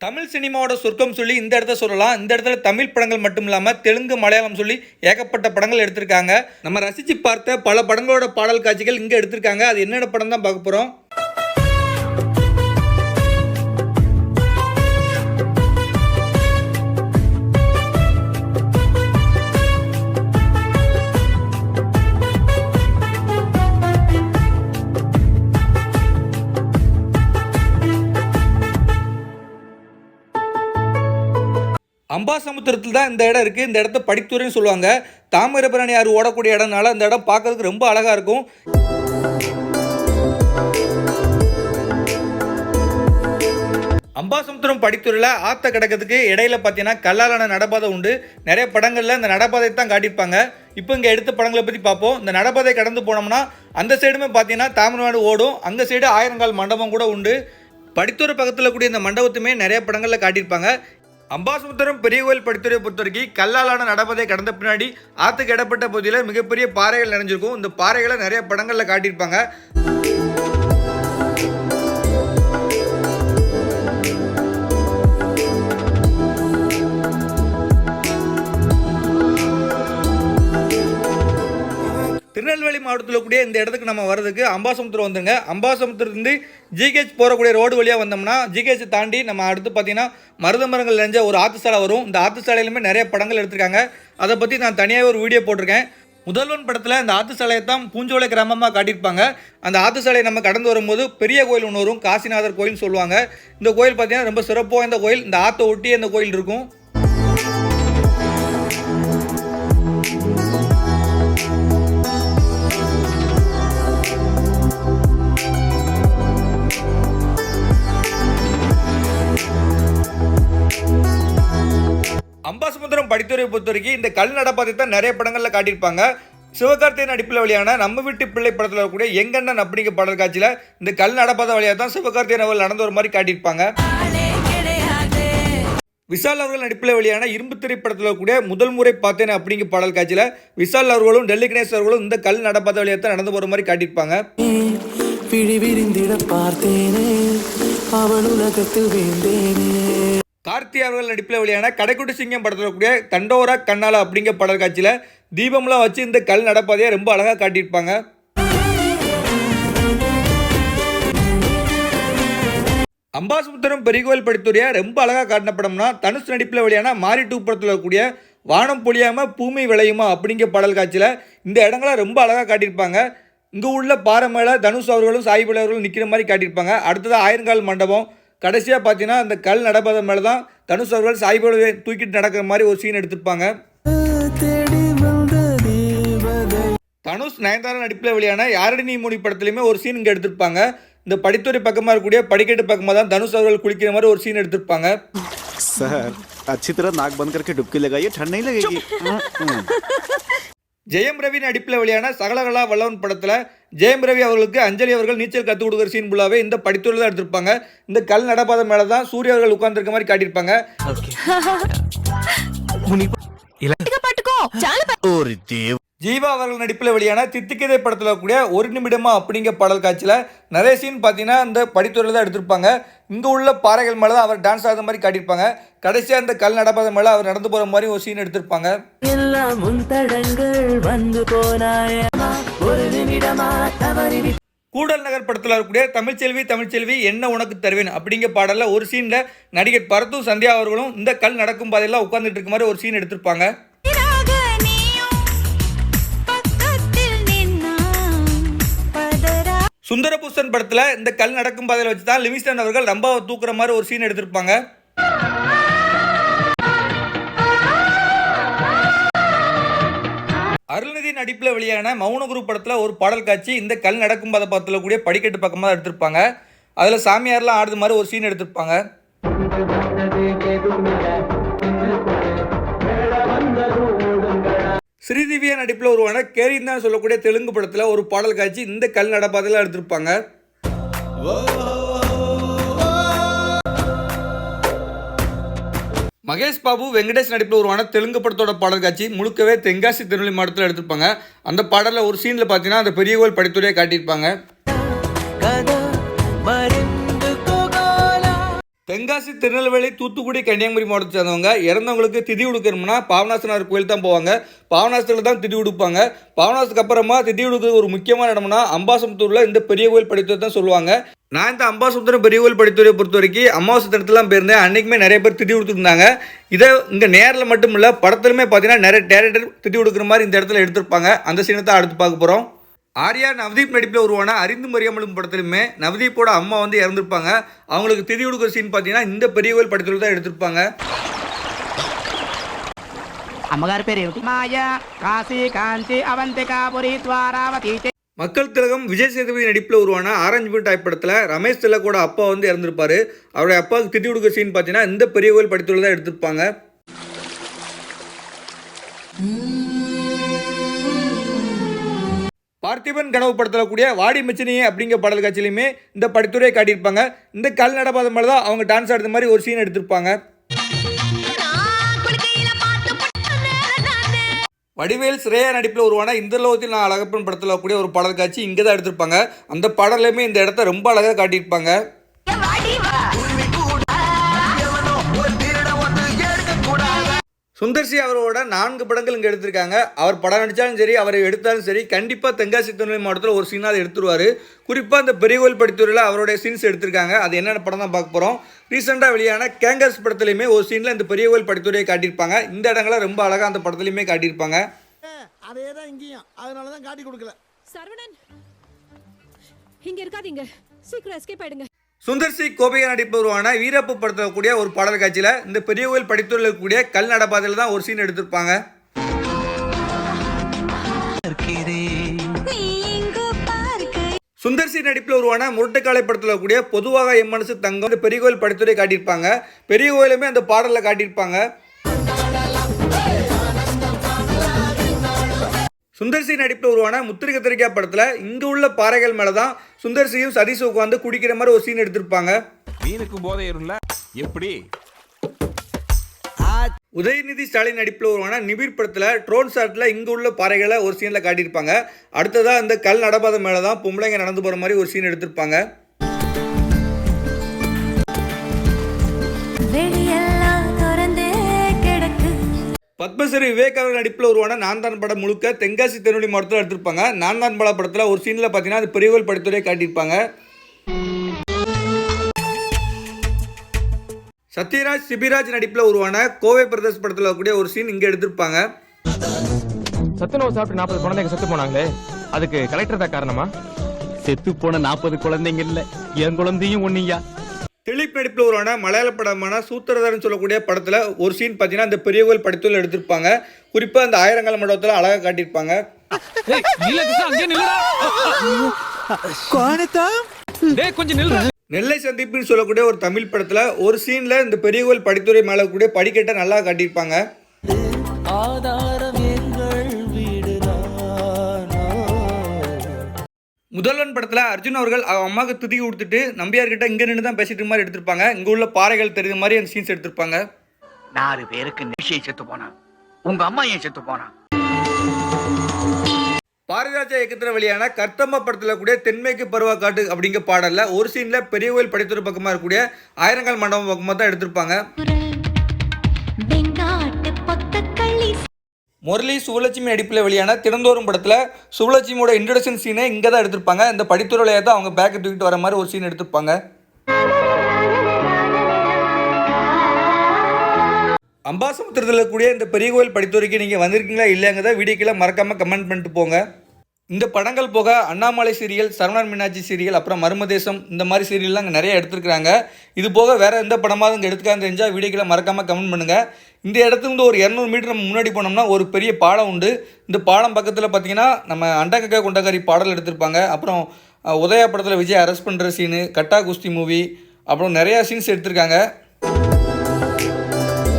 தமிழ் சினிமாவோட சொர்க்கம் சொல்லி இந்த இடத்த சொல்லலாம். இந்த இடத்துல தமிழ் படங்கள் மட்டும் இல்லாமல் தெலுங்கு, மலையாளம் சொல்லி ஏகப்பட்ட படங்கள் எடுத்திருக்காங்க. நம்ம ரசித்து பார்த்த பல படங்களோட பாடல் காட்சிகள் இங்கே எடுத்திருக்காங்க. அது என்னென்ன படம் தான் பார்க்க போகிறோம். அம்பாசமுத்திரத்தில் தான் இந்த இடம் இருக்குது. இந்த இடத்த படித்துறைன்னு சொல்லுவாங்க. தாமிரபரணி ஆறு ஓடக்கூடிய இடம்னால இந்த இடம் பார்க்கறதுக்கு ரொம்ப அழகாக இருக்கும். அம்பாசமுத்திரம் படித்துறையில் ஆற்ற கிடக்கிறதுக்கு இடையில பார்த்தீங்கன்னா கல்லாலான நடப்பாதை உண்டு. நிறைய படங்களில் இந்த நடப்பாதை தான் காட்டியிருப்பாங்க. இப்போ இங்கே எடுத்த படங்களை பற்றி பார்ப்போம். இந்த நடப்பாதை கடந்து போனோம்னா அந்த சைடுமே பார்த்தீங்கன்னா தமிழ்நாடு ஓடும். அங்கே சைடு ஆயிரங்கால் மண்டபம் கூட உண்டு. படித்துறை பக்கத்தில் கூடிய இந்த மண்டபத்துமே நிறைய படங்களில் காட்டியிருப்பாங்க. அம்பாசமுத்திரம் பெரிய கோயில் படித்துறையை பொறுத்த வரைக்கும் கல்லாலான நடப்பதை கடந்த பின்னாடி ஆற்றுக்கு இடப்பட்ட பகுதியில் மிகப்பெரிய பாறைகள் நிறைஞ்சிருக்கும். இந்த பாறைகளை நிறைய படங்களில் காட்டியிருப்பாங்க. திருநெல்வேலி மாவட்டத்தில் கூடிய இந்த இடத்துக்கு நம்ம வர்றதுக்கு அம்பாசமுத்திரம் வந்துங்க. அம்பாசமுத்திரத்துலேருந்து ஜிஹெச் போகக்கூடிய ரோடு வழியாக வந்தோம்னா ஜிஹெச் தாண்டி நம்ம அடுத்து பார்த்தீங்கன்னா மருத மரங்கள் நிறைஞ்ச ஒரு ஆற்று சாலை வரும். இந்த ஆற்று சாலையிலுமே நிறைய படங்கள் எடுத்திருக்காங்க. அதை பற்றி நான் தனியாக ஒரு வீடியோ போட்டிருக்கேன். முதல்வன் படத்தில் இந்த ஆற்று சாலையை தான் பூஞ்சோலை கிராமமாக காட்டியிருப்பாங்க. அந்த ஆற்று சாலையை நம்ம கடந்து வரும்போது பெரிய கோயில் ஒன்று வரும். காசிநாதர் கோயில்னு சொல்லுவாங்க. இந்த கோயில் பார்த்தீங்கன்னா ரொம்ப சிறப்பாக வாய்ந்த கோயில். இந்த ஆற்றை ஒட்டி இந்த கோயில் இருக்கும். அம்பாசமுத்திரம் படித்துறையை பொறுத்த வரைக்கும் இந்த கல் நடப்பாதை தான் நிறைய படங்களில் காட்டியிருப்பாங்க. சிவகார்த்திகேயன் நடிப்பில் வழியான நம்ம வீட்டு பிள்ளை படத்தில் இருக்கக்கூடிய எங்கண்ணன் அப்படிங்கிற பாடல் காட்சியில் இந்த கல் நடப்பாதை வழியாக தான் சிவகார்த்திகேயன் அவர்கள் நடந்த ஒரு மாதிரி காட்டியிருப்பாங்க. விஷால் அவர்கள் நடிப்பில் வெளியான இரும்பு திரைப்படத்தில் இருக்கக்கூடிய முதல் முறை பார்த்தேன் அப்படிங்கிற பாடல் காட்சியில் விஷால் அவர்களும் டெல்லி கணேஷ் அவர்களும் இந்த கல் நடப்பாதை வழியாக தான் நடந்து போகிற மாதிரி காட்டியிருப்பாங்க. கார்த்தி அவர்கள் நடிப்பில் வெளியான கடைக்குட்டி சிங்கம் படத்தில் கூடிய தண்டோரா கண்ணாலா அப்படிங்கிற பாடல் காட்சியில் தீபம்லாம் வச்சு இந்த கல் நடப்பாதையை ரொம்ப அழகாக காட்டியிருப்பாங்க. அம்பாசமுத்திரம் பெரிய கோயில் படித்துறையை ரொம்ப அழகாக காட்டின படம்னா தனுஷ் நடிப்பில் வெளியான மாரி 2 படத்தில் இருக்கக்கூடிய வானம் பொழியாமல் பூமி விளையுமா அப்படிங்கிற பாடல் காட்சியில் இந்த இடங்களை ரொம்ப அழகாக காட்டியிருப்பாங்க. இங்கே உள்ள பாறை மேலே தனுஷ் அவர்களும் சாய்பலி அவர்களும் நிற்கிற மாதிரி காட்டியிருப்பாங்க. அடுத்தது ஆயிரங்கால் மண்டபம். கடைசியாக பார்த்தீங்கன்னா இந்த கல் நடப்பதை மேலே தான் தனுஷ் அவர்கள் சாய்பாபாவை தூக்கிட்டு நடக்கிற மாதிரி ஒரு சீன் எடுத்திருப்பாங்க. தனுஷ் நயன்தாரா நடிப்பில் வெளியான யாரடி நீ மூணி படத்துலையுமே ஒரு சீன் இங்கே எடுத்திருப்பாங்க. இந்த படித்துறை பக்கமாக இருக்கக்கூடிய படிக்கட்டு பக்கமாக தான் தனுஷ் அவர்கள் குளிக்கிற மாதிரி ஒரு சீன் எடுத்திருப்பாங்க. சார் अच्छी तरह नाक बंद करके डुबकी लगाइए ठंड नहीं लगेगी. ஜெயம் ரவி நடிப்பில் வெளியான சகலகலா வல்லவன் படத்தில் ஜெயம் ரவி அவர்களுக்கு அஞ்சலி அவர்கள் நீச்சல் கற்றுக் கொடுக்குற சீன் ஃபுல்லாகவே இந்த படித்துறையில் தான் எடுத்திருப்பாங்க. இந்த கல் நடப்பாதை மேலே தான் சூரிய அவர்கள் உட்கார்ந்துருக்க மாதிரி காட்டியிருப்பாங்க. ஜீவா அவர்கள் நடிப்பில் வெளியான தித்திக்கதை படத்தில் கூடிய ஒரு நிமிடமா அப்படிங்கிற பாடல் காட்சியில் நிறைய சீன் பார்த்தீங்கன்னா இந்த படித்துறையில் தான் எடுத்திருப்பாங்க. இங்கே உள்ள பாறைகள் மேலே தான் அவர் டான்ஸ் ஆகிற மாதிரி காட்டியிருப்பாங்க. கடைசியாக இந்த கல் நடப்பாத மேலே அவர் நடந்து போகிற மாதிரி ஒரு சீன் எடுத்திருப்பாங்க. கூடல் நகர் படத்தில் இருக்கக்கூடிய தமிழ்ச்செல்வி என்ன உனக்கு தருவேன் அப்படிங்கிற பாடலில் ஒரு சீனில் நடிகர் பரத்து சந்தியா அவர்களும் இந்த கல் நடக்கும் பாதையெல்லாம் உட்கார்ந்துட்டு இருக்க மாதிரி ஒரு சீன் எடுத்திருப்பாங்க. சுந்தரபூசன் படத்தில் இந்த கல் நடக்கும் பாதையில் வச்சு தான் லிவிங்ஸ்டன் அவர்கள் ரம்பாவை தூக்குற மாதிரி ஒரு சீன் எடுத்திருப்பாங்க. அருள்நிதி நடிப்பில் வெளியான மௌனகுரு படத்தில் ஒரு பாடல் காட்சி இந்த கல் நடக்கும் பாதை பக்கத்தில் கூடிய படிக்கட்டு பக்கமாக தான் எடுத்திருப்பாங்க. அதில் சாமியார்லாம் ஆடுது மாதிரி ஒரு சீன் எடுத்திருப்பாங்க. ஸ்ரீதிவ்யா நடிப்பில் உருவான கேரின்னு தான் சொல்லக்கூடிய தெலுங்கு படத்தில் ஒரு பாடல் காட்சி இந்த கல் நடப்பாதையில் எடுத்திருப்பாங்க. மகேஷ் பாபு வெங்கடேஷ் நடிப்பில் உருவான தெலுங்கு படத்தோட பாடல் காட்சி முழுக்கவே தென்காசி திருநெல்வேலி மாவட்டத்தில் எடுத்திருப்பாங்க. அந்த பாடலில் ஒரு சீனில் பார்த்தீங்கன்னா அந்த பெரிய கோயில் படித்துறையை காட்டியிருப்பாங்க. தென்காசி, திருநெல்வேலி, தூத்துக்குடி, கன்னியாகுமரி மாவட்டத்தை சேர்ந்தவங்க இறந்தவங்களுக்கு திதி கொடுக்கணும்னா பாபநாசனார் கோயில் தான் போவாங்க. பாபநாசத்தில் தான் திதி கொடுப்பாங்க. பாபநாசத்துக்கு அப்புறமா திதி கொடுக்குறது ஒரு முக்கியமான இடம்னா அம்பாசமுத்தூரில் இந்த பெரிய கோயில் படித்துறை தான் சொல்லுவாங்க. நான் இந்த அம்பாசமுத்திரம் பெரிய கோயில் படித்துறையை பொறுத்த வரைக்கும் அமாவாசை தினத்துலாம் போயிருந்தேன். அன்றைக்குமே நிறைய பேர் திதி கொடுத்துருந்தாங்க. இதை இங்கே நேரில் மட்டும் இல்லை, படத்துலையுமே பார்த்தீங்கன்னா நிறைய டேரக்டர் திதி கொடுக்குற மாதிரி இந்த இடத்துல எடுத்திருப்பாங்க. அந்த சீனை தான் அடுத்து பார்க்க போகிறோம். ஆர்யா நவதீப் நடிப்பில் உருவான அறிந்து மறியாமலும் படத்துலையுமே நவதீப்போட அம்மா வந்து இறந்துருப்பாங்க. அவங்களுக்கு திதி கொடுக்குற சீன் பார்த்தீங்கன்னா இந்த பெரிய கோயில் படத்தில் தான் எடுத்திருப்பாங்க. అమ్మగారి పేరు ఏమిటి? మాయా కాశీ కాంచి అవంతికాపురి ద్వారావతి. மக்கள் திலகம் விஜய் சேதுபதி நடிப்பில் உருவான ஆரஞ்சு பீட் டைப் படத்தில் ரமேஷ் திலக்கோட அப்பா வந்து இறந்துருப்பாரு. அவருடைய அப்பாவுக்கு திதி கொடுக்குற சீன் பார்த்தீங்கன்னா இந்த பெரிய கோயில் படத்தில் தான் எடுத்திருப்பாங்க. பார்த்திபன் கனவு படத்தில் கூடிய வாடி மச்சினியே அப்படிங்கிற பாடல் காட்சியிலுமே இந்த படித்துறையை காட்டியிருப்பாங்க. இந்த கல் நடப்பாத மாதிரி தான் அவங்க டான்ஸ் ஆடுற மாதிரி ஒரு சீன் எடுத்திருப்பாங்க. வடிவேல் ஸ்ரேயா நடிப்பில் உருவான இந்திரலோகத்தில் நான் அழகப்பன் படத்தில் கூடிய ஒரு பாடல் காட்சி இங்கே தான் எடுத்திருப்பாங்க. அந்த பாடலையுமே இந்த இடத்த ரொம்ப அழகாக காட்டியிருப்பாங்க. சுந்தர்சி அவரோட 4 படங்கள் இங்கே எடுத்திருக்காங்க. அவர் படம் நடித்தாலும் சரி, அவர் எடுத்தாலும் சரி, கண்டிப்பாக தென்காசி திருநெல்வேலி மாவட்டத்தில் ஒரு சீனாக எடுத்துருவார். குறிப்பாக இந்த பெரிய கோயில் படித்துறையில் அவருடைய சீன்ஸ் எடுத்திருக்காங்க. அது என்னென்ன படம் தான் பார்க்க போகிறோம். ரீசெண்டாக வெளியான கேங்கர்ஸ் படத்துலையுமே ஒரு சீனில் இந்த பெரிய கோயில் படித்துறையை காட்டியிருப்பாங்க. இந்த இடங்களை ரொம்ப அழகாக அந்த படத்துலையுமே காட்டியிருப்பாங்க. அதே தான் இங்கேயும், அதனால தான் காட்டி கொடுக்கல. சரவணன் இங்க இருக்காதீங்க, சீக்கிரம் எஸ்கேப் ஆயிடுங்க. சுந்தர்சி கோபிகா நடிப்பு உருவான வீரப்பு படத்தில் கூடிய ஒரு பாடல் காட்சியில் இந்த பெரிய கோயில் படித்துறையில் கூடிய கல் நடப்பாதையில் தான் ஒரு சீன் எடுத்திருப்பாங்க. சுந்தர்சி நடிப்பில் உருவான முரட்டுக்காலை படத்தில் கூடிய பொதுவாக என் மனசு தங்கம் இந்த பெரிய கோயில் படித்துறை காட்டியிருப்பாங்க. பெரிய கோயிலுமே அந்த பாடலில் காட்டியிருப்பாங்க. சுந்தர்சி நடிப்பில் உருவான முத்திரை கத்திரிக்காய் படத்தில் இங்கே உள்ள பாறைகள் மேலே தான் சுந்தர்சியும் சதீஷும் உட்காந்து குடிக்கிற மாதிரி ஒரு சீன் எடுத்திருப்பாங்க. மீனுக்கு போதை ஏறும்ல எப்படி? உதயநிதி ஸ்டாலின் நடிப்பில் உருவான நிபிர் படத்தில் ட்ரோன் ஷாட்டில் இங்கே உள்ள பாறைகளை ஒரு சீனில் காட்டியிருப்பாங்க. அடுத்ததாக இந்த கல் நடப்பாத மேலே தான் பொம்பளைங்க நடந்து போகிற மாதிரி ஒரு சீன் எடுத்திருப்பாங்க. பத்மஸ்ரீ விவேக் அவர் நடிப்பில் உருவான நான் தான் படம் முழுக்க தென்காசி திருநெல்வேலி மாவட்டத்தில் எடுத்திருப்பாங்க. நான் தான் படத்தில் ஒரு சீனில் பார்த்தீங்கன்னா அது பெரிய கோயில் படித்துறையை காட்டியிருப்பாங்க. சத்யராஜ் சிபிராஜ் நடிப்பில் உருவான கோவை பிரதேஷ் படத்தில் கூடிய ஒரு சீன் இங்கே எடுத்திருப்பாங்க. சத்துணவு சாப்பிட்டு 40 குழந்தைங்க செத்து போனாங்களே, அதுக்கு கலெக்டர் தான் காரணமா? செத்து போன 40 குழந்தைங்க இல்ல, என் குழந்தையும் ஒண்ணுயா. திலீப் நடிப்பில் உருவான மலையாள படமான சூத்திரதாரன் சொல்லக்கூடிய படத்தில் ஒரு சீன் பார்த்தீங்கன்னா இந்த பெரிய கோயில் படித்துறையில் எடுத்திருப்பாங்க. குறிப்பாக அந்த ஆயிரங்கால மண்டபத்தில் அழகாக காட்டியிருப்பாங்க. நெல்லை சந்திப்புன்னு சொல்லக்கூடிய ஒரு தமிழ் படத்தில் ஒரு சீனில் இந்த பெரிய கோயில் படித்துறை மேலே கூட படிக்கட்டை நல்லா காட்டியிருப்பாங்க. முதல்வன் படத்தில் அர்ஜுன் அவர்கள் அவங்க அம்மாவுக்கு திதி கொடுத்துட்டு நம்பியார்கிட்ட இங்கே நின்று தான் பேசிட்டு மாதிரி எடுத்திருப்பாங்க. இங்கே உள்ள பாறைகள் தெரியுற மாதிரி அந்த சீன்ஸ் எடுத்திருப்பாங்க. 4 பேருக்கு நிச்சயம் செத்து போனா, உங்க அம்மா ஏன் செத்து போனா? பாரதிராஜா இயக்கத்தில் வெளியான கர்த்தம்மா படத்தில் கூட தென்மேற்கு பருவா காட்டு அப்படிங்கிற பாடலில் ஒரு சீனில் பெரிய கோயில் படித்துறை பக்கமாக இருக்கக்கூடிய ஆயிரங்கால் மண்டபம் பக்கமாக தான் எடுத்திருப்பாங்க. முரளி சுவலட்சுமி நடிப்பில் வெளியான தினந்தோறும் படத்தில் சுவலட்சுமியோட இன்ட்ரடக்ஷன் சீனை இங்கே தான் எடுத்திருப்பாங்க. இந்த படித்துறையிலே தான் அவங்க பேக்கை தூக்கிட்டு வர மாதிரி ஒரு சீன் எடுத்திருப்பாங்க. அம்பாசமுத்திரத்தில் கூடிய இந்த பெரிய கோயில் படித்துறைக்கு நீங்கள் வந்திருக்கீங்களா இல்லைங்கிறத வீடியோக்கில் மறக்காமல் கமெண்ட் பண்ணிட்டு போங்க. இந்த படங்கள் போக அண்ணாமலை சீரியல், சரவணன் மீனாட்சி சீரியல், அப்புறம் மர்மதேசம் இந்த மாதிரி சீரியல்லாம் அங்கே நிறைய எடுத்துருக்காங்க. இது போக வேறு எந்த படமாவது இங்கே எடுத்துக்கான்னு தெரிஞ்சால் வீடியோக்கில் மறக்காமல் கமெண்ட் பண்ணுங்கள். இந்த இடத்துலேருந்து ஒரு 200 மீட்டர் நம்ம முன்னாடி போனோம்னா ஒரு பெரிய பாலம் உண்டு. இந்த பாலம் பக்கத்தில் பார்த்தீங்கன்னா நம்ம அண்டகக்கா கொண்டகாரி பாடல் எடுத்திருப்பாங்க. அப்புறம் உதயா படத்தில் விஜய் அரெஸ்ட் பண்ணுற சீனு, கட்டா குஸ்தி மூவி, அப்புறம் நிறையா சீன்ஸ் எடுத்திருக்காங்க.